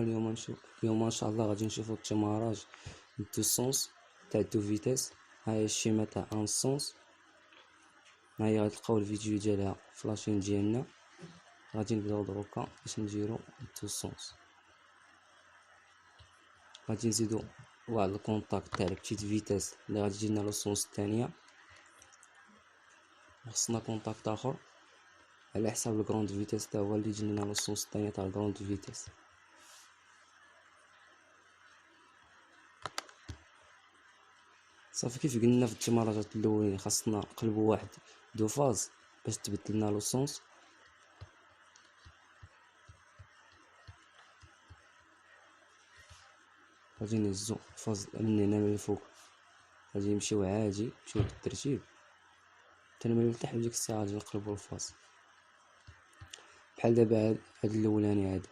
اليوم ان شاء الله غادي نشوفو التمراج دو سونس تاع دو فيتيس. هاهي الشيما تاع ان سونس، هاهي غتلقاو الفيديو ديالها في لاشين ديالنا. غادي نبداو دروكا باش نديرو دو سونس. غادي نزيدو واحد الكونتاكت تاع البتيت فيتيس اللي غادي تجينا لو سونس الثانيه. خصنا كونتاكت اخر على حساب الكروند فيتيس تا هو اللي يجينا لو سونس الثانيه تاع الكروند فيتيس. صافي كيف قلنا في التمرجات الاولين خاصنا نقلبوا واحد دو فاز باش تبدل لنا لو سونس. غادي نهزو فاز من هنا من الفوق، غادي نمشيو عادي نمشيو بالترتيب حتى من التحت، وديك الساعه غادي نقلبوا الفاز بحال دابا. هاد الاولاني هذا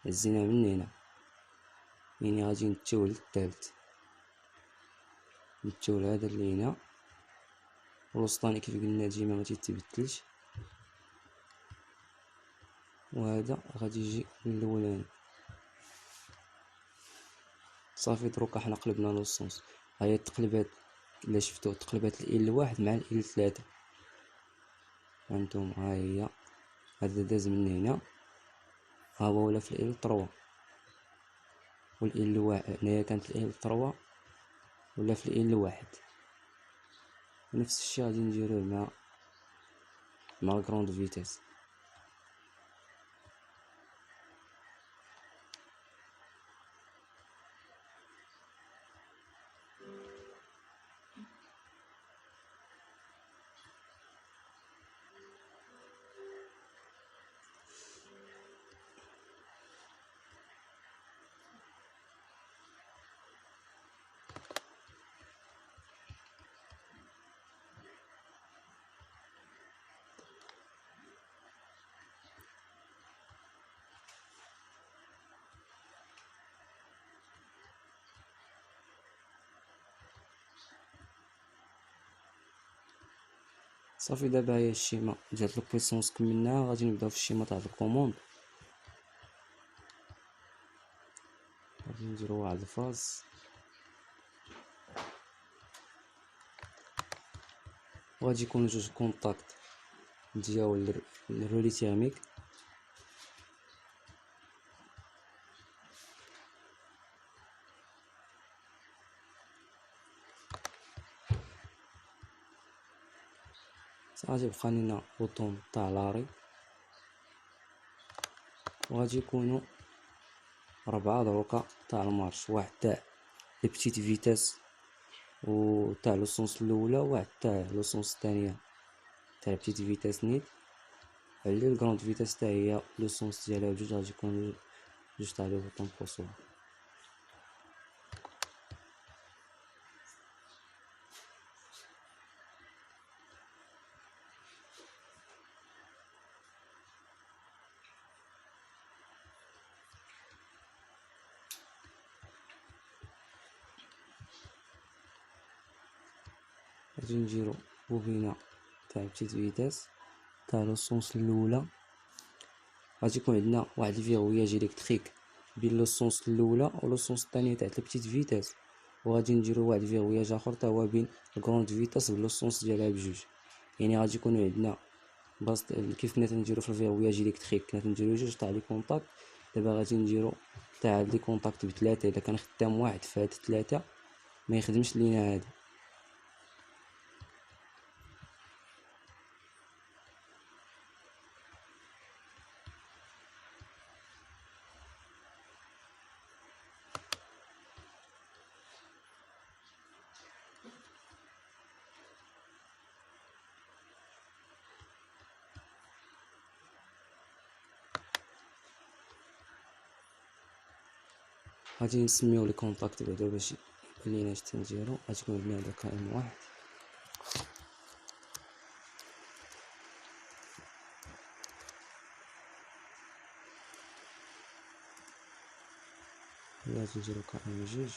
هزيناه من هنا، يعني غادي نتيو للثالث، نتيو لهذا اللي هنا. والوسطاني كيف قلنا ديما ما تيتبدلش، وهذا غادي يجي من الاولاني. صافي دروكا حنا قلبنا لو سونس. هاهي التقلبات الا شفتو تقلبات ال واحد مع ال ثلاثة، هانتوما ها هي. هذا داز من هنا، ها هو ولا في ال 3 والال واحد. هنايا كانت ال 3 ولا في ال واحد. نفس الشيء غادي نديروه مع الكروند فيتيس. صافي دابا هي الشيما ديال البويسونس كملناها. غادي نبداو في الشيما تاع الكوموند. غادي نديرو واحد الفاز، وغادي يكونو جوج كونتاكت ديال الرولي تيرميك. غادي يبقى لينا بوطون تاع لاري، وغادي يكونوا 4 دروكا تاع المارش. واحد تاع لي بتيت فيتاس و تاع لو سونس الاولى، وواحد تاع لو سونس الثانيه تاع بتيت فيتاس نيت. على الكروند فيتاس تاع هي لو سونس ديالها بجوج، غادي يكون جوج تاع لي بوطون بوصول. غادي نديرو بوبينه تاع بتيت فيتاس تاع لو سونس الاولى. غادي يكون عندنا واحد الفيغوياج الكتريك بين لو سونس الاولى و لو سونس الثانيه تاع البتيت فيتاس، وغادي نديرو واحد الفيغوياج اخر تا هو بين الكروند فيتاس بلو سونس ديالها بجوج. يعني غادي يكونوا عندنا بلاصه كيف كنا تنديرو في الفيغوياج الكتريك، كنا تنديرو جوج تاع لي كونتاكت. دابا غادي نديرو تاع هاد لي كونتاكت بثلاثه. الا كان خدام واحد في هاد ثلاثه ما يخدمش لينا هذا. غادي نسميو لي كونتاكت بعدا باش يبان لينا اش تنديرو. غادي يكون عندنا هذا كائن واحد، غادي نديرو كائن جوج،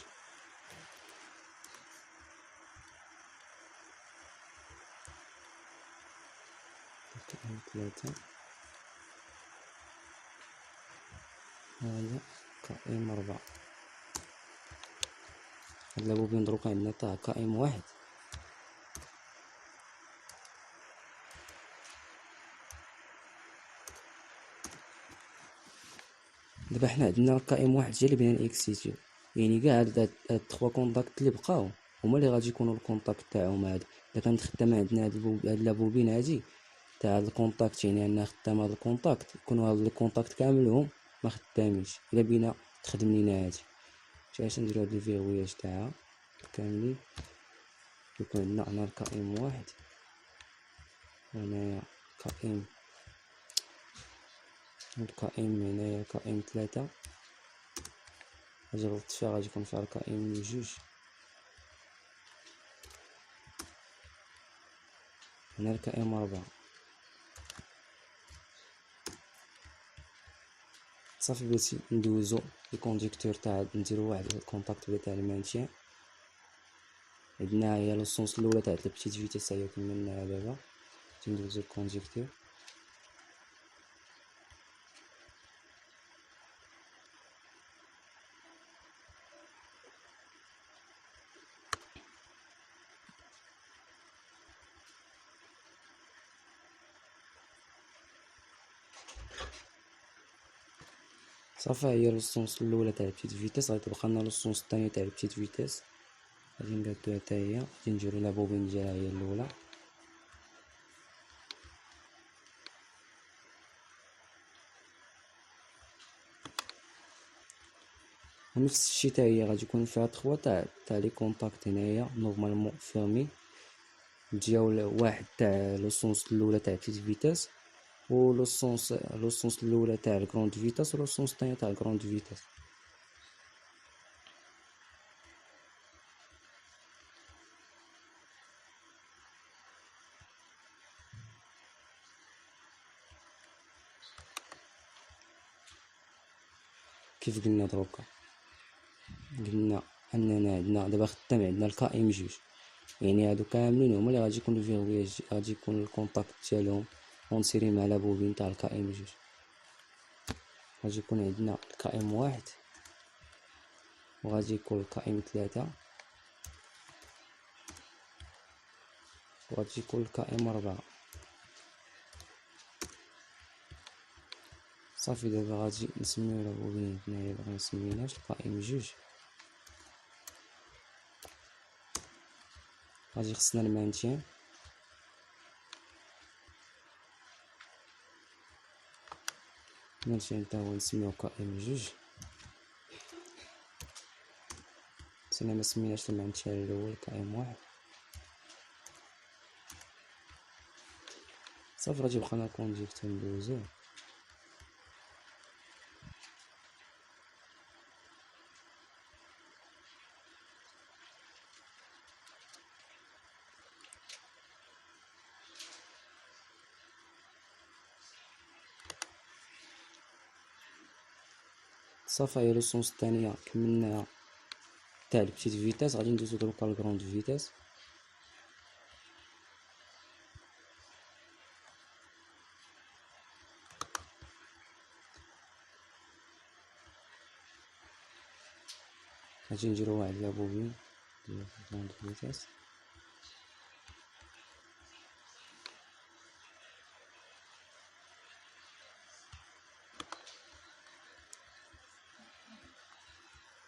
كائن ثلاثة، هذا كائم 4. هاد لابوبين دروكا عندنا تاع كائم 1. دابا حنا عندنا الكائم 1 هي اللي بغينا نكسيتيو، يعني كاع هاد 3 كونتاكت اللي بقاو هما اللي غادي يكونوا الكونتاكت تاعهم هادي. الا كانت خدامه عندنا هاد لابوبين هادي تاع هاد الكونتاكت، يعني انها خدامه هاد الكونتاكت، يكونوا هاد الكونتاكت كاملهم ما خدامينش. الا بغينا تخدم لينا هادي، باش نديرو هاد الفيغوياج تاعها كاملين. يكون عندنا هنا الكائم 1، هنايا كائم، الكائم هنايا كائم 3. اجي غلطت فيها، غادي يكون فيها الكائم 2. هنا الكائم 4. صافي بغيتي ندوزو الكونديكتور تاع نديرو واحد الكونتاكت تاع المانتيان. عندنا هي لوسونس الاولى تاع البيتيت فيتيس، هي كملناها دابا. ندوزو الكونديكتور. صافي هي لوسونس الاولى تاع البيتيت فيتيس. غادي تبقى لنا لوسونس الثانيه تاع البيتيت فيتيس، غادي نقادوها حتى هي. غادي نديرو لا بوبين ديالها هي الاولى، ونفس الشيء حتى هي غادي يكون فيها 3 تاع لي كونتاكت هنايا نورمالمون فيرمي، ديال واحد تاع لوسونس الاولى تاع بيتيت فيتيس، و لوسونس الاولى تاع الكروند فيتاس، و لوسونس الثانيه تاع الكروند فيتاس. كيف قلنا دروكا، قلنا اننا عندنا دابا خدام عندنا الكائم 2، يعني هادو كاملين هما اللي غادي يكونوا فيغوياج، غادي يكون الكونتاكت ديالهم اونسيري مع لا بوبين تاع الكائم 2. غادي يكون عندنا الكائم 1، وغادي يكون الكائم 3، وغادي يكون الكائم 4. صافي دابا غادي نسميو لا بوبين هنايا، باغي نسميناش الكائم 2. غادي خصنا المانتيان، تا هو نسميو كائم 2. سينا ما سميناش المانتيان الاول كائم 1. صافي غادي يبقى لنا الكونديكتور ندوزوه. صافي هي لوسونس الثانيه كملناها تاع البيتيت فيتاس. غادي ندوزو دروكا للكروند فيتاس. غادي نديرو واحد لا بوبين ديال الكروند فيتاس.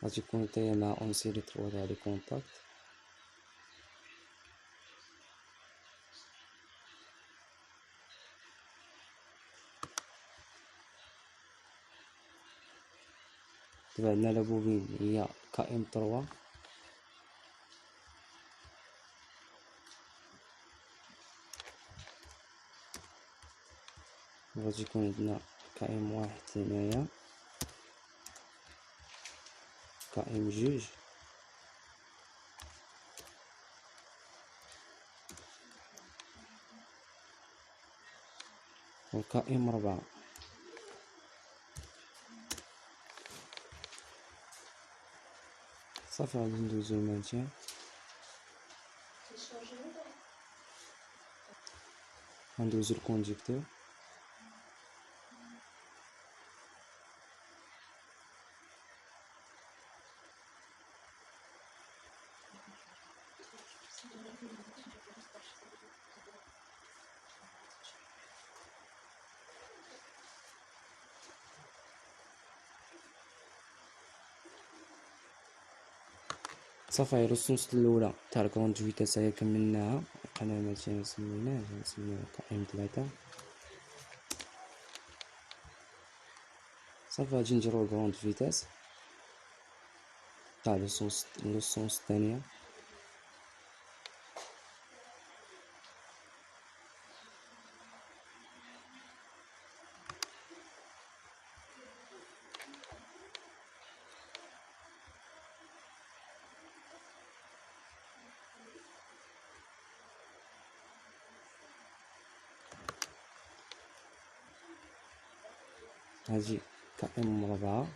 غادي يكون حتى مع اونسيري 3 تاع لي كونتاكت. دابا عندنا لا بوبين هي كائم 3، غادي يكون عندنا كائم 1 هنايا، كائم 2، والكائم 4. صافي غادي ندوزو المانتيان. غندوزو الكونديكتور. صافي هي لوسونس الاولى تاع الكروند فيتاس هي كملناها. بقينا ماشي نسميناه نسميوه ام 3. صافي غادي نديرو الكروند فيتاس تاع لوسونس الثانية. هاجي كام 4.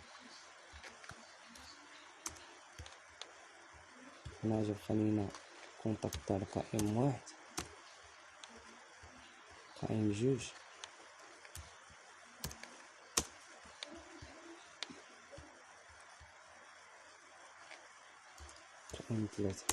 نجيب خلينا كونتاكت تاع كائن 1 كائن 2 كائن 3.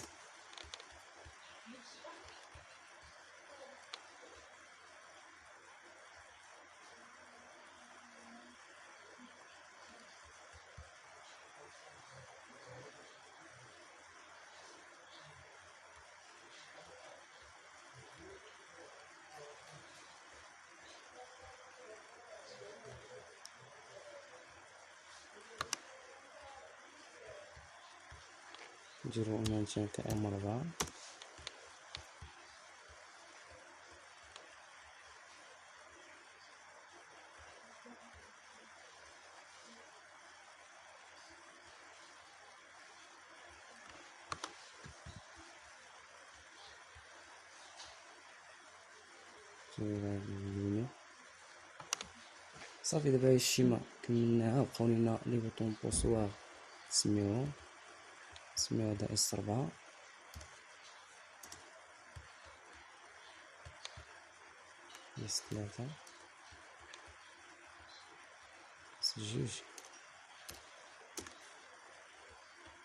نديرو مانتين كائن 4. صافي دابا هاد الشيما كملناها. بقاو لينا لي بوطون بوسوار نسميوهم. نسميو هدا اس 4 اس 3 اس 2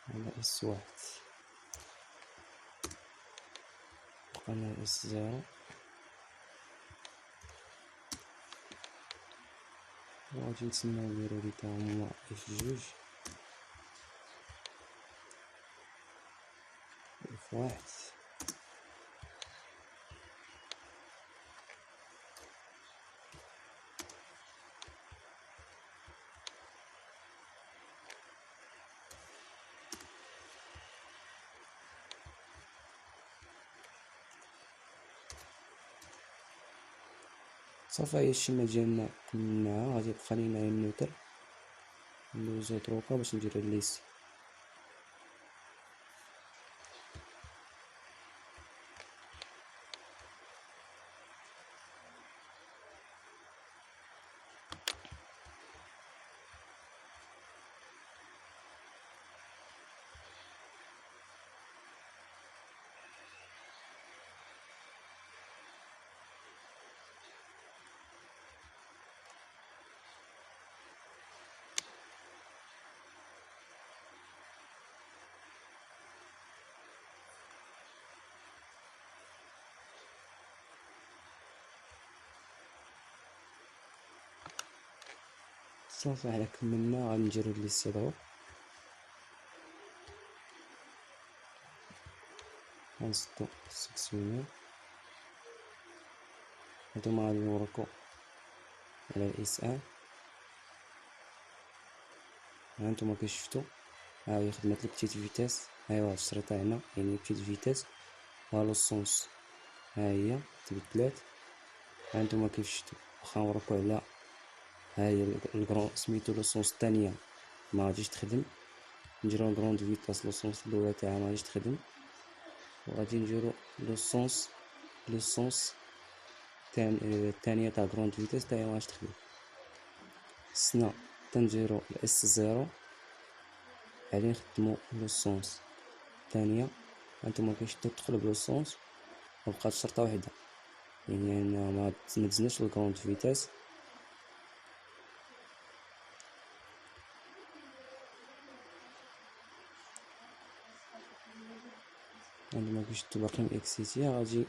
هدا اس 1. بقانا اس 0 وغادي نتسناو نديرو لي تا هما اف 2 اف 1. صافي هي الشيما ديالنا كملناها. غادي يبقى لينا النوتر ندوزو دروكا باش نديرو الليست. صافي حنا كملنا. غادي نديرو الليست دروك. غنسدو السكسيونير. هادوما غادي نوركو على الاس ان. هانتوما كيشفتو ها هي خدمت البتيت فيتاس. ها هو هاد الشريطة هنا يعني بتيت فيتاس. ها لو سونس ها هي تبدلات. هانتوما كيف شفتو واخا نوركو على ها هي الكرون سميتو لو سونس الثانية ما غاديش تخدم. نديرو كروند فيتاس لو سونس الاولى تاعها ما غاديش تخدم. وغادي نديرو لو سونس الثانية تاع كروند فيتاس تاعها ما غاديش تخدم. خصنا تنديرو الاس 0 غادي نخدمو لو سونس الثانية. هانتوما كيشدو تقلب لو سونس وبقات شرطة وحدة يعني أنا ما تنزلناش الكروند فيتاس. هانتوما كيشدو باقيين اكسيتيا. غادي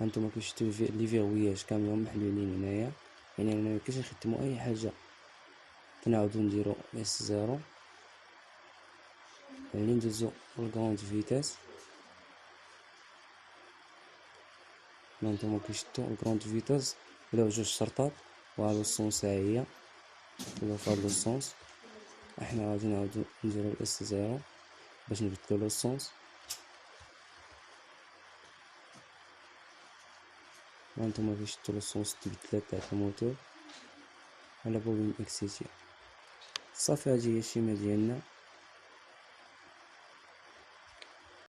هانتوما كيشدو لي فيغوياج كاملين محلولين هنايا يعني أنا ميمكنش نخدمو أي حاجة. كنعاودو نديرو اس 0 يعني ندوزو للكروند فيتاس. هانتوما كيشدو الكروند فيتاس ولاو جوج شرطات، وهاد السونس ها هي ولا فهاد لو سونس. احنا غادي نعاودو نديرو الاس زيرو باش نبدلو لو سونس. هانتوما كيشدو لو سونس تبدلات تاع الموتور على بوبين اكسيتيا. صافي هادي هي الشيما ديالنا.